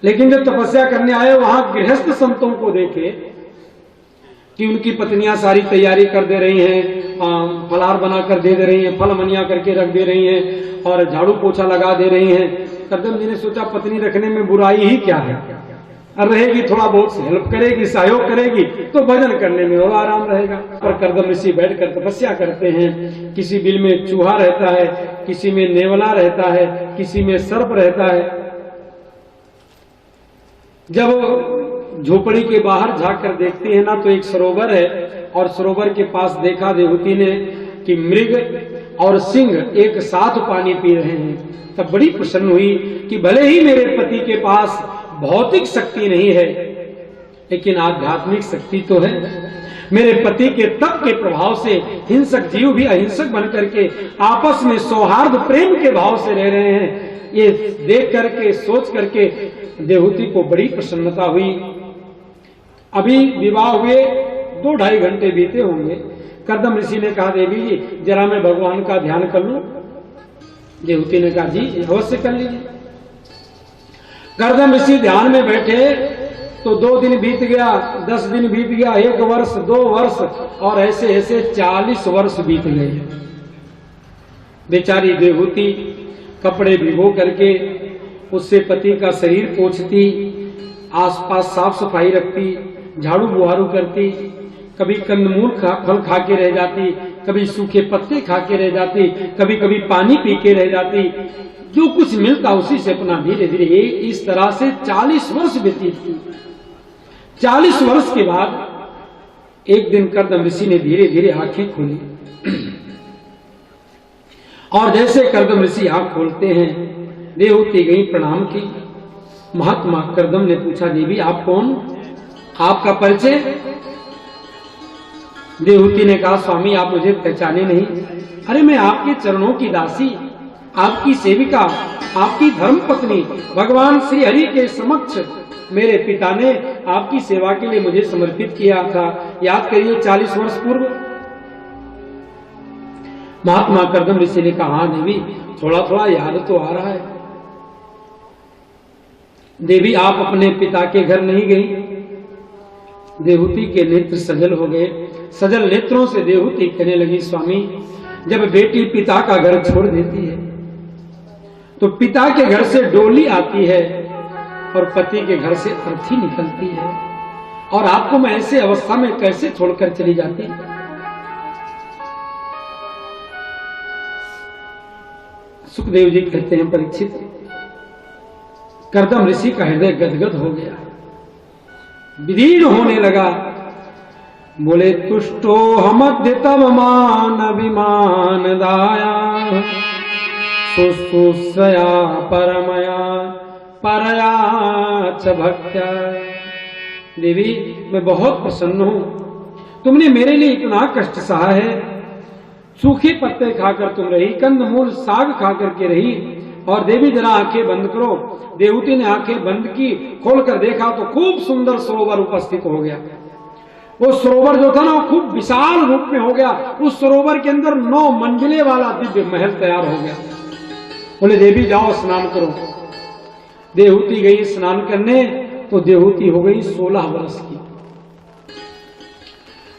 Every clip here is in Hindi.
लेकिन जब तपस्या करने आए वहां गृहस्थ संतों को देखे कि उनकी पत्नियां सारी तैयारी कर दे रही हैं, फलाहार बना कर दे रही हैं, फल मनिया करके रख दे रही हैं और झाड़ू पोछा लगा दे रही हैं। करदम जी ने सोचा पत्नी रखने में बुराई ही क्या है, और रहेगी थोड़ा बहुत हेल्प करेगी, सहयोग करेगी तो भजन करने में और आराम रहेगा। पर करदम ऋषि बैठकर तपस्या करते हैं। किसी बिल में चूहा रहता है, किसी में नेवला रहता है, किसी में सर्प रहता है। जब झोपड़ी के बाहर झांककर देखते हैं ना तो एक सरोवर है, और सरोवर के पास देखा देवहूति ने कि मृग और सिंह एक साथ पानी पी रहे हैं। तब बड़ी प्रसन्न हुई कि भले ही मेरे पति के पास भौतिक शक्ति नहीं है लेकिन आध्यात्मिक शक्ति तो है। मेरे पति के तप के प्रभाव से हिंसक जीव भी अहिंसक बनकर के आपस में सौहार्द प्रेम के भाव से रह रहे हैं। ये देख करके सोच करके देवहूति को बड़ी प्रसन्नता हुई। अभी विवाह हुए 2-2.5 घंटे बीते होंगे। करदम ऋषि ने कहा देवी जी जरा मैं भगवान का ध्यान कर लूं। देवहूति ने कहा जी अवश्य कर लीजिए। करदम ऋषि ध्यान में बैठे तो 2 दिन बीत गया, 10 दिन बीत गया, 1 वर्ष, 2 वर्ष और ऐसे ऐसे 40 वर्ष बीत गए। बेचारी देवहूति कपड़े भिगो करके उससे पति का शरीर पोंछती, आसपास साफ सफाई रखती, झाड़ू बुहारू करती, कभी कंदमूल फल खा के रह जाती, कभी सूखे पत्ते खा के रह जाती, कभी कभी पानी पी के रह जाती। जो कुछ मिलता उसी से अपना धीरे धीरे इस तरह से 40 वर्ष व्यतीत की। 40 वर्ष के बाद एक दिन करदम ऋषि ने धीरे धीरे आंखें खोली, और जैसे करदम ऋषि आंख खोलते हैं देवहूति गई प्रणाम की। महात्मा करदम ने पूछा देवी आप कौन, आपका परिचय? देवहूति ने कहा स्वामी आप मुझे पहचाने नहीं। अरे मैं आपके चरणों की दासी, आपकी सेविका, आपकी धर्म पत्नी, भगवान श्री हरि के समक्ष मेरे पिता ने आपकी सेवा के लिए मुझे समर्पित किया था। याद करिए 40 वर्ष पूर्व। महात्मा करदम ऋषि ने कहा हाँ देवी थोड़ा थोड़ा याद तो आ रहा है। देवी आप अपने पिता के घर नहीं गई? देवहूति के नेत्र सजल हो गए। सजल नेत्रों से देवहूति कहने लगी स्वामी जब बेटी पिता का घर छोड़ देती है तो पिता के घर से डोली आती है और पति के घर से अर्थी निकलती है, और आपको मैं ऐसे अवस्था में कैसे छोड़कर चली जाती? सुखदेव जी कहते हैं परीक्षित करदम ऋषि का हृदय गदगद हो गया, विदीर्ण होने लगा। बोले तुष्टो हमद्य तव मान अभिमान दाया सुसुसया परमया परया च भक्त्या। देवी मैं बहुत प्रसन्न हूं, तुमने मेरे लिए इतना कष्ट सहा है। सूखे पत्ते खाकर तुम रही, कंदमूल साग खाकर के रही। और देवी जरा आंखें बंद करो। देवहूति ने आंखें बंद की, खोलकर देखा तो खूब सुंदर सरोवर उपस्थित हो गया। वो सरोवर जो था ना वो खूब विशाल रूप में हो गया। उस सरोवर के अंदर 9 मंजिले वाला दिव्य महल तैयार हो गया। बोले देवी जाओ स्नान करो। देवहूति गई स्नान करने तो देवहूति हो गई 16 वर्ष की।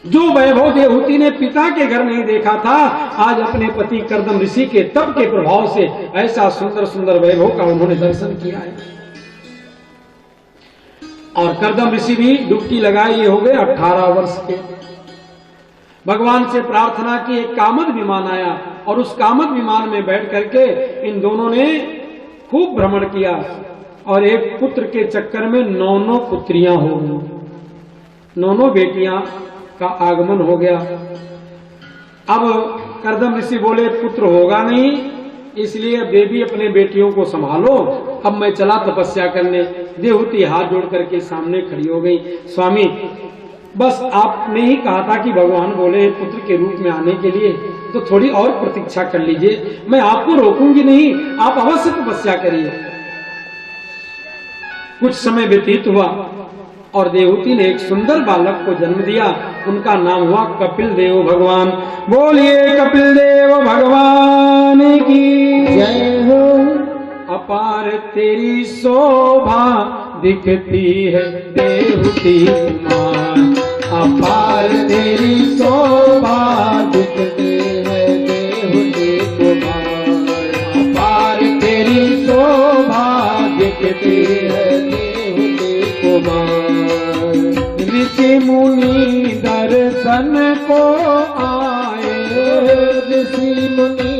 जो वैभव देवहूति ने पिता के घर नहीं देखा था आज अपने पति करदम ऋषि के तप के प्रभाव से ऐसा सुंदर सुंदर वैभव का उन्होंने दर्शन किया है। और करदम ऋषि भी डुबकी लगाए, ये हो गए 18 वर्ष के। भगवान से प्रार्थना की, एक कामद विमान आया और उस कामद विमान में बैठ करके इन दोनों ने खूब भ्रमण किया और एक पुत्र के चक्कर में 9 पुत्रियां हो गई, 9 बेटियां का आगमन हो गया। अब करदम ऋषि बोले पुत्र होगा नहीं, इसलिए देवी अपने बेटियों को संभालो, अब मैं चला तपस्या करने। देवहूति हाथ जोड़ करके सामने खड़ी हो गई। स्वामी बस आपने ही कहा था कि भगवान बोले पुत्र के रूप में आने के लिए, तो थोड़ी और प्रतीक्षा कर लीजिए, मैं आपको रोकूंगी नहीं, आप अवश्य तपस्या करिए। कुछ समय व्यतीत हुआ और देवहूति ने एक सुंदर बालक को जन्म दिया। उनका नाम हुआ कपिल देव भगवान। बोलिए कपिल देव भगवान की जय हो। अपार तेरी शोभा दिखती है देवती कुमार, अपार तेरी शोभा दिखती है देवती कुमार, अपार तेरी शोभा दिखती है देवती कुमार। ऋषि मुनि दर्शन को आए, ऋषि मुनि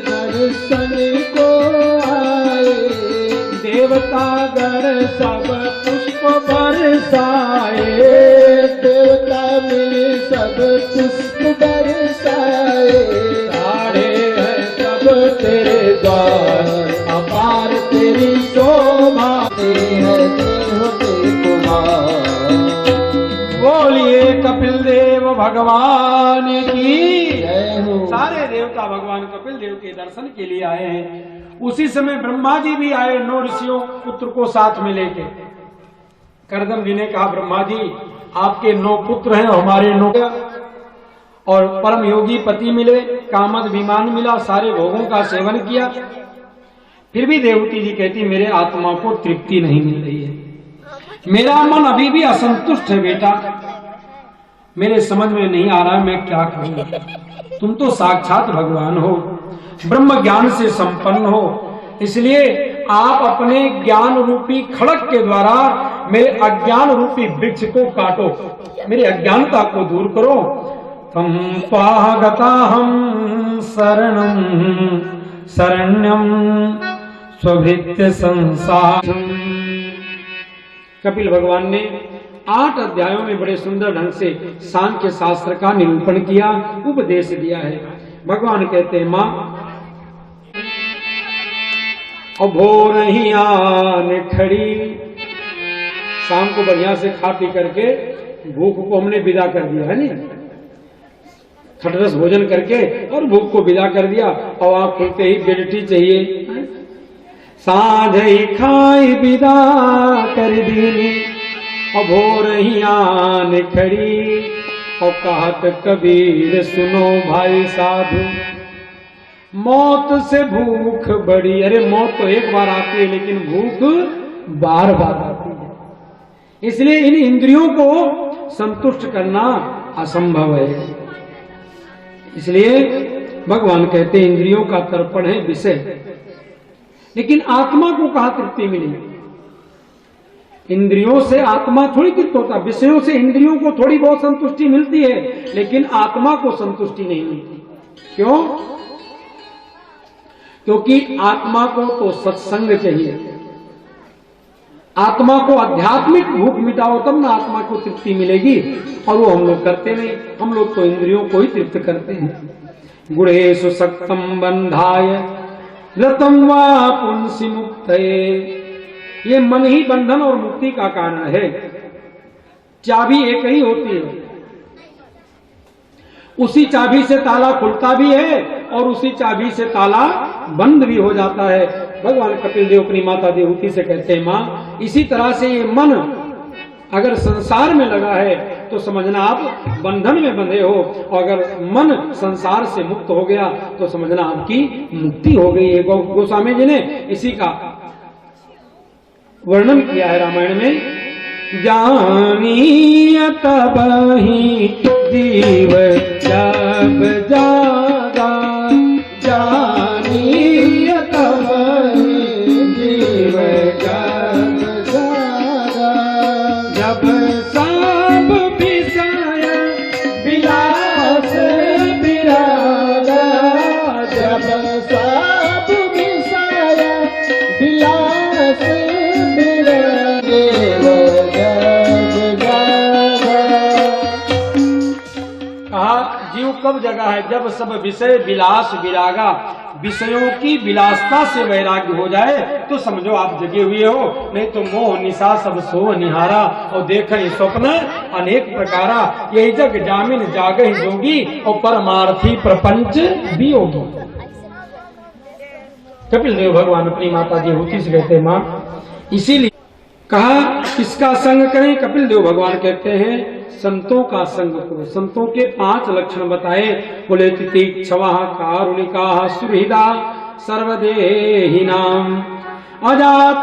दर्शन को आए, देवता गण सब पुष्प बरसाए, देवता मिले सब पुष्प बरसाए, सारे हैं सब तेरे द्वार, अपार तेरी शोभा है देवती कुमार। बोलिए कपिल देव भगवान की जय हो। सारे देवता भगवान कपिल देव के दर्शन के लिए आए हैं। उसी समय ब्रह्मा जी भी आए 9 ऋषियों पुत्र को साथ में लेके। करदम जी ने कहा ब्रह्मा जी आपके 9 पुत्र हैं, हमारे 9 और परम योगी पति मिले, कामद विमान मिला, सारे भोगों का सेवन किया, फिर भी देवती जी कहती मेरे आत्मा को तृप्ति नहीं मिल रही है, मेरा मन अभी भी असंतुष्ट है बेटा, मेरे समझ में नहीं आ रहा मैं क्या करूं। तुम तो साक्षात भगवान हो, ब्रह्म ज्ञान से संपन्न हो, इसलिए आप अपने ज्ञान रूपी खड़ग के द्वारा मेरे अज्ञान रूपी वृक्ष को काटो, मेरी अज्ञानता को दूर करो। तम त्वागताहं शरणं शरण्यं स्वभृत्य संसारम्। कपिल भगवान ने 8 अध्यायों में बड़े सुंदर ढंग से सांख्य शास्त्र का निरूपण किया, उपदेश दिया है। भगवान कहते हैं मां भोर ही आन खड़ी, शाम को बढ़िया से खा पी करके भूख को हमने विदा कर दिया है नहीं, खटरस भोजन करके और भूख को विदा कर दिया, और आँख खुलते ही बेडटी चाहिए, साँझ ही खाई विदा कर दी, और भोर ही आन खड़ी, और कहत कबीर सुनो भाई साधु, मौत से भूख बड़ी। अरे मौत तो एक बार आती है लेकिन भूख बार बार आती है, इसलिए इन इंद्रियों को संतुष्ट करना असंभव है। इसलिए भगवान कहते हैं इंद्रियों का तर्पण है विषय, लेकिन आत्मा को कहाँ तृप्ति मिलेगी? इंद्रियों से आत्मा थोड़ी तृप्त होता, विषयों से इंद्रियों को थोड़ी बहुत संतुष्टि मिलती है, लेकिन आत्मा को संतुष्टि नहीं मिलती। क्यों? क्योंकि आत्मा को तो सत्संग चाहिए, आत्मा को आध्यात्मिक भूख मिटाओ तब ना आत्मा को तृप्ति मिलेगी, और वो हम लोग करते नहीं, हम लोग तो इंद्रियों को ही तृप्त करते हैं। गुणेषु सक्तम बंधाय रतम वा पुंसी मुक्तये, ये मन ही बंधन और मुक्ति का कारण है। चाबी एक ही होती है, उसी चाबी से ताला खुलता भी है और उसी चाबी से ताला बंद भी हो जाता है। भगवान कपिल देव अपनी माता देवहूति से कहते हैं मां इसी तरह से ये मन अगर संसार में लगा है तो समझना आप बंधन में बंधे हो, और अगर मन संसार से मुक्त हो गया तो समझना आपकी मुक्ति हो गई है। गोस्वामी जी ने इसी का वर्णन किया है रामायण में। जानिय तब ही जीव जब जागा, जानिय तब ही जीव जब जागा, जब सब विषय विलास विरागा, जब सब विषय विलास विरागे जीव कब जगा है? जब सब विषय विलास विरागा, विषयों की विलासता से वैराग्य हो जाए तो समझो आप जगे हुए हो, नहीं तो मोह निशा सब सो निहारा, और देखे स्वप्न अनेक प्रकारा, यही जग जामिन जागहि जोगी, और परमार्थी प्रपंच भी होगी। कपिल देव भगवान अपनी माता देवहूति से कहते हैं मां इसीलिए कहा किसका संग करें? कपिल देव भगवान कहते हैं संतों का संग करो। संतों के 5 लक्षण बताए, बोले तितिक्षवः कारुणिकाः सुहृदा सर्वदेहिनां अजात